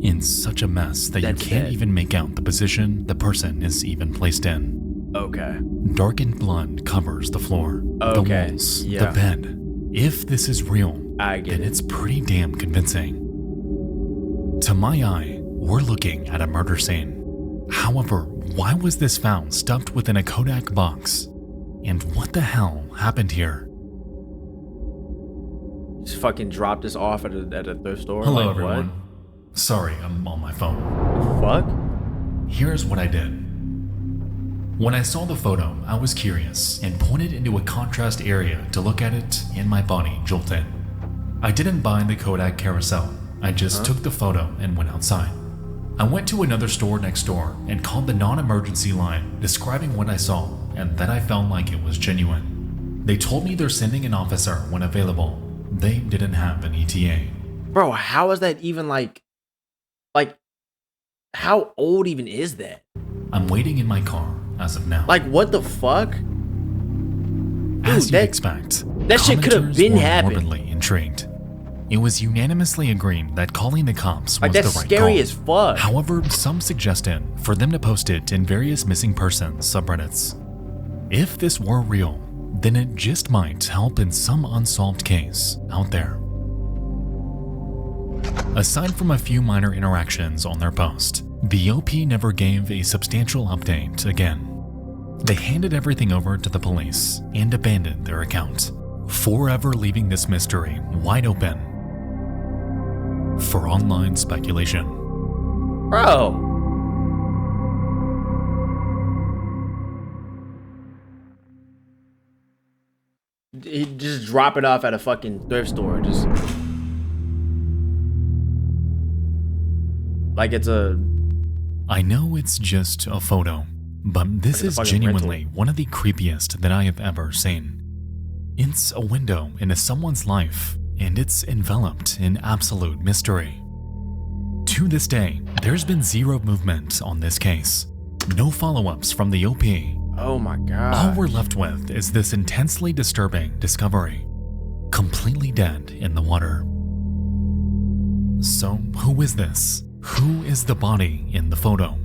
In such a mess that That's you can't bed. even make out the position the person is even placed in. Okay. Darkened blood covers the floor, Okay, the walls, yeah. the bed. If this is real, I get then it. it's pretty damn convincing. To my eye, we're looking at a murder scene. However, why was this found stuffed within a Kodak box? And what the hell happened here? Just fucking dropped us off at a thrift store. Hello, Like, everyone. Sorry, I'm on my phone. What? Fuck? Here's what I did. When I saw the photo, I was curious and pointed into a contrast area to look at it, and my body jolted. I didn't buy the Kodak carousel. I just took the photo and went outside. I went to another store next door and called the non-emergency line, describing what I saw and that I felt like it was genuine. They told me they're sending an officer when available. They didn't have an ETA. Bro, how is that even like how old even is that? I'm waiting in my car as of now. Like, what the fuck? As Dude, you'd expect, that shit could have commenters been were happening. morbidly intrigued. It was unanimously agreed that calling the cops Like, was that's the right scary call. as fuck. However, some suggested for them to post it in various missing persons subreddits. If this were real, then it just might help in some unsolved case out there. Aside from a few minor interactions on their post, the OP never gave a substantial update again. They handed everything over to the police and abandoned their account, forever leaving this mystery wide open for online speculation. Bro. He just drop it off at a fucking thrift store. Just like it's a. I know it's just a photo, but this Like it's a is fucking genuinely one of the creepiest that I have ever seen. It's a window into someone's life, and it's enveloped in absolute mystery. To this day, there's been zero movement on this case. No follow-ups from the OP. Oh my god. All we're left with is this intensely disturbing discovery. Completely dead in the water. So, who is this? Who is the body in the photo?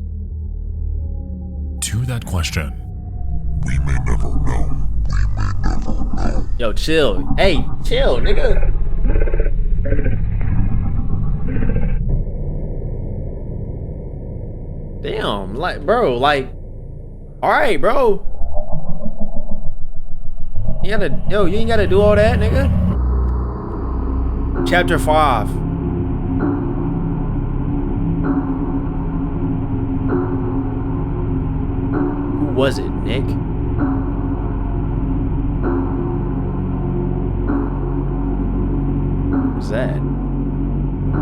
To that question, we may never know. Yo, chill. Hey, chill, nigga. Damn, like, bro, like, all right, bro. You ain't gotta do all that, nigga. Chapter 5. was it, Nick? What's that?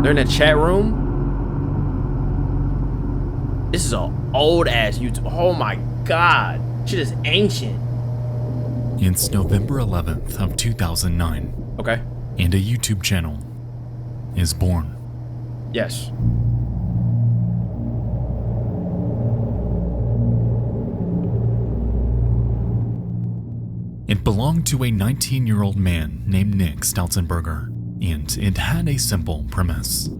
They're in a chat room? This is an old ass YouTube. Oh my god. Shit is ancient. It's November 11th of 2009. Okay. And a YouTube channel is born. Yes. It belonged to a 19-year-old man named Nick Stausenberger, and it had a simple premise.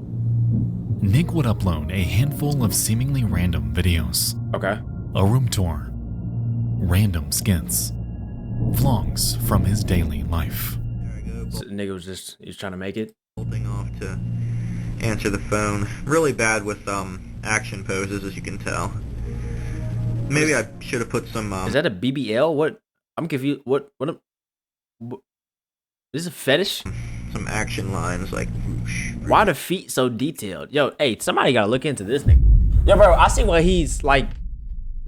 Nick would upload a handful of seemingly random videos. Okay. A room tour, random skits, vlogs from his daily life. So the nigga was just, he was trying to make it. Holding off to answer the phone. Really bad with action poses, as you can tell. Maybe I should have put some. Is that a BBL? What? I'm confused. What is this a fetish? Some action lines like. Why the feet so detailed? Yo, hey, somebody gotta look into this nigga. Yo, bro, I see why he's like.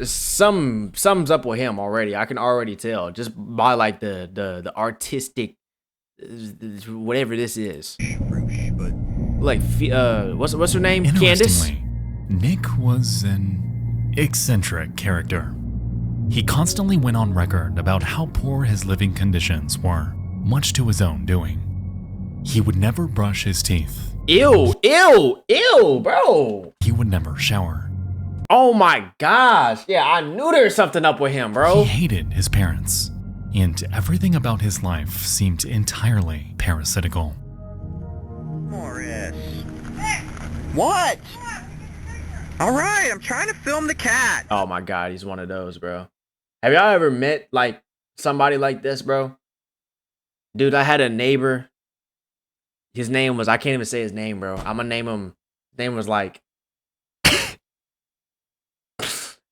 Something's up with him already. I can already tell just by like the artistic, whatever this is. Like, what's her name? Candace. Nick was an eccentric character. He constantly went on record about how poor his living conditions were, much to his own doing. He would never brush his teeth. Ew, bro. He would never shower. Oh my gosh. Yeah, I knew there was something up with him, bro. He hated his parents, and everything about his life seemed entirely parasitical. Morris. What? Alright, I'm trying to film the cat. Oh my god, he's one of those, bro. Have y'all ever met like somebody like this, bro? Dude, I had a neighbor. His name was, I can't even say his name, bro. I'm gonna name him. His name was like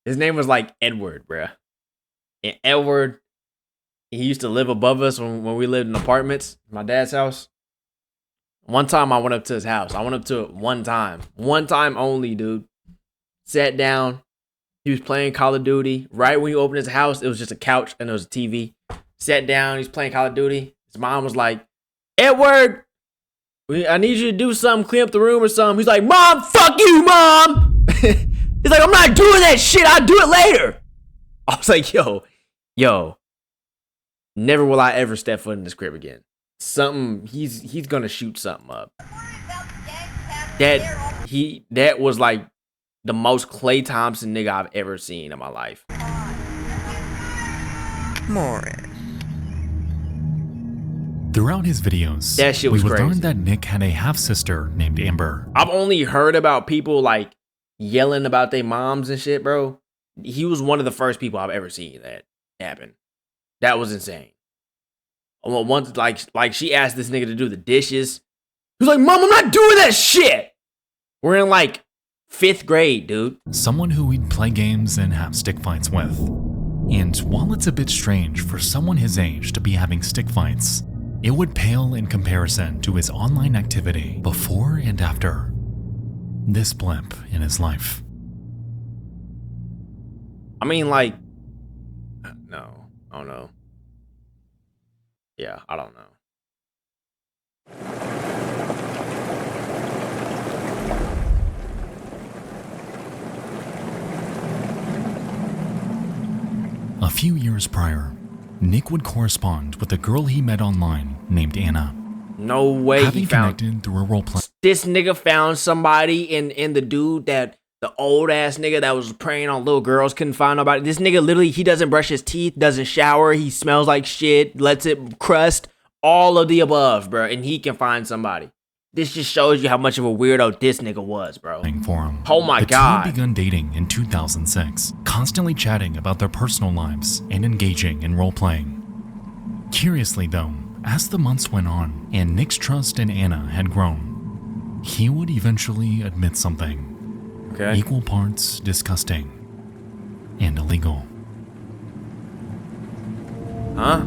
his name was like Edward, bro. And Edward, he used to live above us when we lived in apartments, my dad's house. One time I went up to his house. I went up to it one time only, dude. Sat down. He was playing Call of Duty. Right when he opened his house, it was just a couch and there was a TV. Sat down. He's playing Call of Duty. His mom was like, Edward, I need you to do something, clean up the room or something. He's like, Mom, fuck you, Mom. He's like, I'm not doing that shit. I'll do it later. I was like, yo, never will I ever step foot in this crib again. Something, he's gonna shoot something up. That was like the most Klay Thompson nigga I've ever seen in my life. Morris. Throughout his videos, that shit was we would crazy. learn that Nick had a half-sister named Amber. I've only heard about people like yelling about their moms and shit, bro. He was one of the first people I've ever seen that happen. That was insane. Well, once like she asked this nigga to do the dishes. He was like, Mom, I'm not doing that shit. We're in like 5th grade, dude. Someone who we'd play games and have stick fights with. And while it's a bit strange for someone his age to be having stick fights, it would pale in comparison to his online activity before and after this blip in his life. I mean, like, no, I don't know. Yeah, I don't know. A few years prior, Nick would correspond with a girl he met online named Anna. No way. Having connected through a roleplay. This nigga found somebody in the dude that the old ass nigga that was preying on little girls couldn't find nobody. This nigga literally, he doesn't brush his teeth, doesn't shower, he smells like shit, lets it crust, all of the above, bro, and he can find somebody. This just shows you how much of a weirdo this nigga was, bro. For him. Oh my god. The two begun dating in 2006, constantly chatting about their personal lives and engaging in role-playing. Curiously though, as the months went on and Nick's trust in Anna had grown, he would eventually admit something. Okay. Equal parts disgusting and illegal. Huh?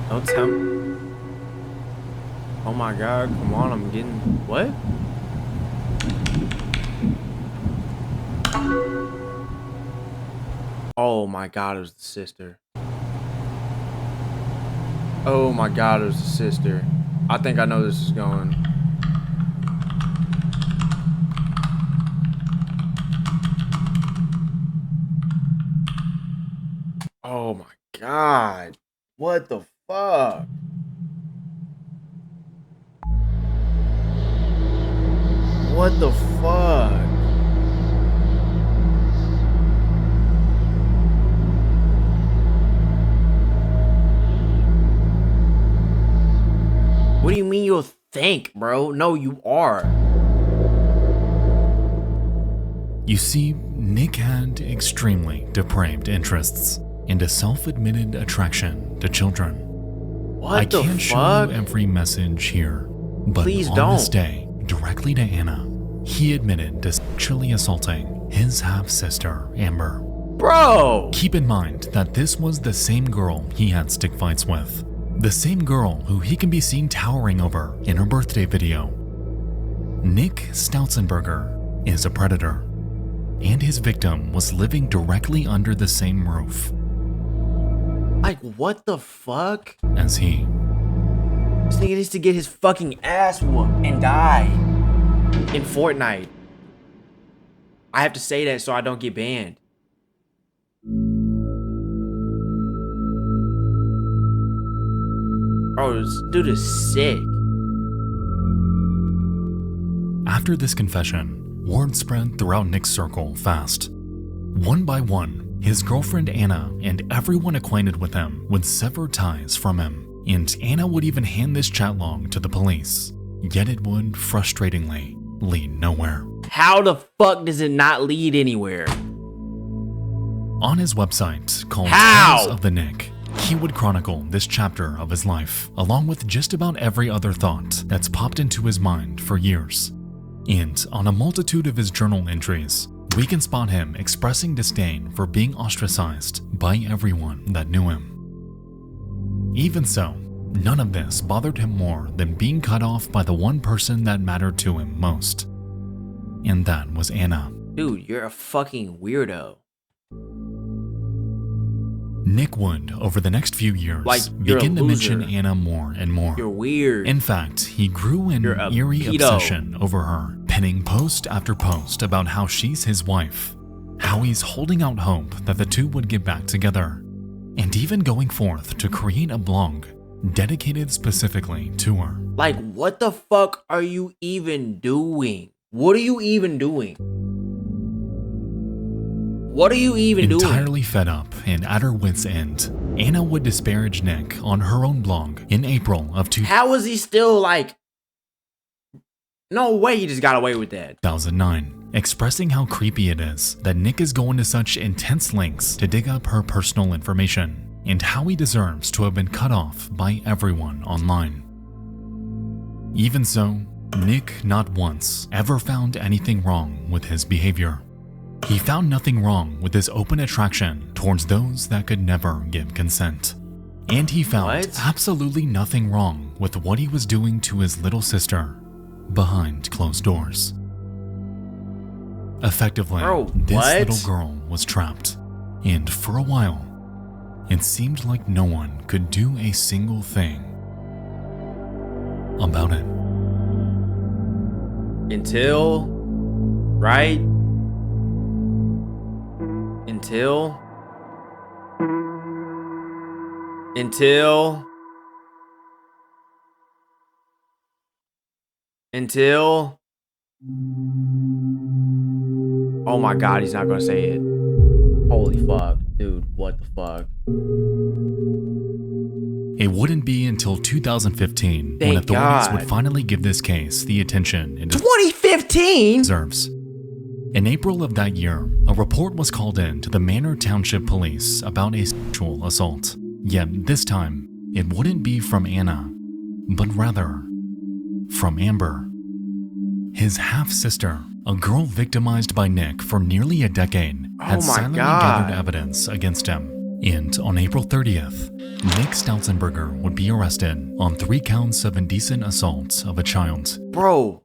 Don't tell me. Oh my god, come on, I'm getting... What? Oh my God, it was the sister. Oh my God, it was the sister. I think I know this is going. Oh my God. What the fuck? What the fuck? What do you mean you'll think, bro? No, you are. You see, Nick had extremely depraved interests and a self-admitted attraction to children. What the fuck? I can't show you every message here, but Please on this day, directly to Anna, he admitted to sexually assaulting his half-sister, Amber. Bro! Keep in mind that this was the same girl he had stick fights with. The same girl who he can be seen towering over in her birthday video. Nick Stautzenberger is a predator, and his victim was living directly under the same roof Like, what the fuck? as he. This nigga needs to get his fucking ass whooped and die in Fortnite. I have to say that so I don't get banned. Bro, this dude is sick. After this confession, word spread throughout Nick's circle fast. One by one, his girlfriend Anna and everyone acquainted with him would sever ties from him, and Anna would even hand this chat log to the police. Yet it would, frustratingly, lead nowhere. How the fuck does it not lead anywhere? On his website, called How? Tales of the Nick, he would chronicle this chapter of his life, along with just about every other thought that's popped into his mind for years. And on a multitude of his journal entries, we can spot him expressing disdain for being ostracized by everyone that knew him. Even so, none of this bothered him more than being cut off by the one person that mattered to him most. And that was Anna. Dude, you're a fucking weirdo. Nick would, over the next few years, Like, you're begin a to mention loser. Anna more and more. You're weird. In fact, he grew an You're a eerie pedo. obsession over her, penning post after post about how she's his wife, how he's holding out hope that the two would get back together, and even going forth to create a blog dedicated specifically to her. Like, what the fuck are you even doing? What are you even doing? What are you even doing? Entirely fed up and at her wit's end, Anna would disparage Nick on her own blog in April of How is he still like... No way he just got away with that. 2009, expressing how creepy it is that Nick is going to such intense lengths to dig up her personal information, and how he deserves to have been cut off by everyone online. Even so, Nick not once ever found anything wrong with his behavior. He found nothing wrong with his open attraction towards those that could never give consent. And he found absolutely nothing wrong with what he was doing to his little sister behind closed doors. Effectively, this little girl was trapped, and for a while, it seemed like no one could do a single thing about it. Until... Right? Until... Oh my god, he's not gonna say it. Holy fuck, dude, what the fuck? It wouldn't be until 2015 when Thank authorities God. would finally give this case the attention it 2015 deserves. In April of that year, a report was called in to the Manor Township Police about a sexual assault. Yet this time, it wouldn't be from Anna, but rather from Amber. His half-sister, a girl victimized by Nick for nearly a decade, had silently gathered evidence against him. And on April 30th, Nick Stautzenberger would be arrested on 3 counts of indecent assault of a child. Bro.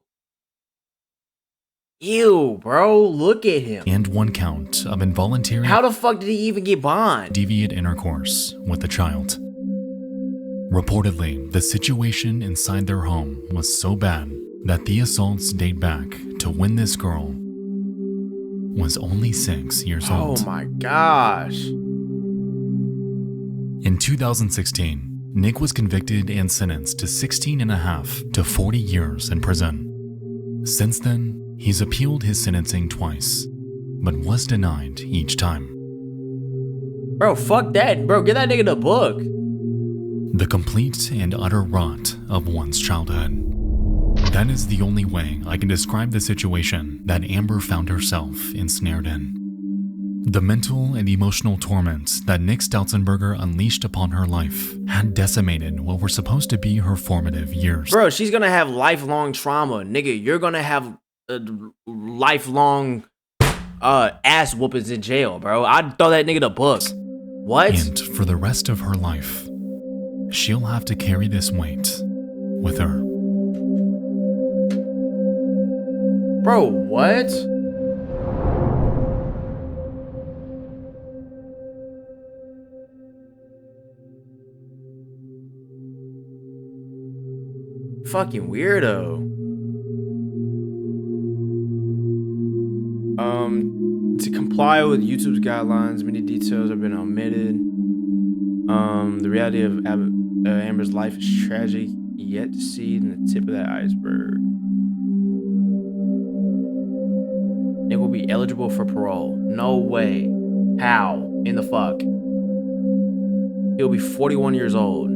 Ew, bro. Look at him. And 1 count of involuntary. How the fuck did he even get bond? Deviant intercourse with the child. Reportedly, the situation inside their home was so bad that the assaults date back to when this girl was only 6 years old. Oh my gosh. In 2016, Nick was convicted and sentenced to 16 and a half to 40 years in prison. Since then, he's appealed his sentencing twice, but was denied each time. Bro, fuck that. Bro, get that nigga the book. The complete and utter rot of one's childhood. That is the only way I can describe the situation that Amber found herself ensnared in. The mental and emotional torment that Nick Stautzenberger unleashed upon her life had decimated what were supposed to be her formative years. Bro, she's gonna have lifelong trauma. Nigga, you're gonna have lifelong ass whoopings in jail, bro. I'd throw that nigga the book. What? And for the rest of her life, she'll have to carry this weight with her. Bro, what? Fucking weirdo. To comply with YouTube's guidelines, many details have been omitted. The reality of Amber's life is tragic, yet to see in the tip of that iceberg. Nick will be eligible for parole. No way. How? In the fuck? He'll be 41 years old.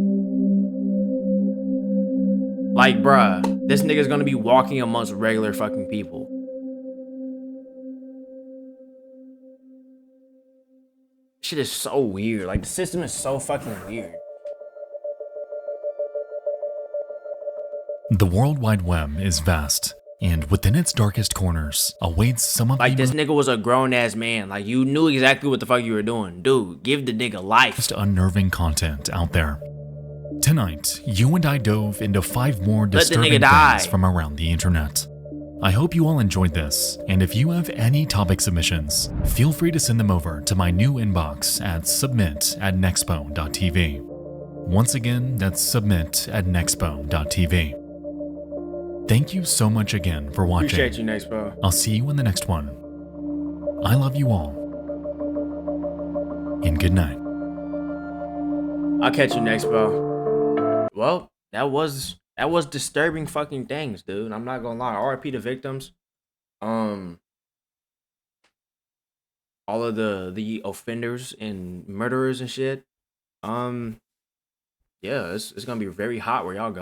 Like, bruh, this nigga's gonna be walking amongst regular fucking people. Shit is so weird. Like, the system is so fucking weird. The World Wide Web is vast, and within its darkest corners awaits some of like this nigga was a grown-ass man. Like, you knew exactly what the fuck you were doing. Dude, give the nigga life. Most unnerving content out there. Tonight, you and I dove into 5 more disturbing things from around the internet. I hope you all enjoyed this, and if you have any topic submissions, feel free to send them over to my new inbox at submit@nexpo.tv. Once again, that's submit@nexpo.tv. Thank you so much again for watching. Appreciate you, Nexpo. I'll see you in the next one. I love you all, and good night. I'll catch you, Nexpo. Well, that was disturbing fucking things, dude. I'm not gonna lie. RIP to victims. All of the offenders and murderers and shit. Yeah, it's gonna be very hot where y'all go.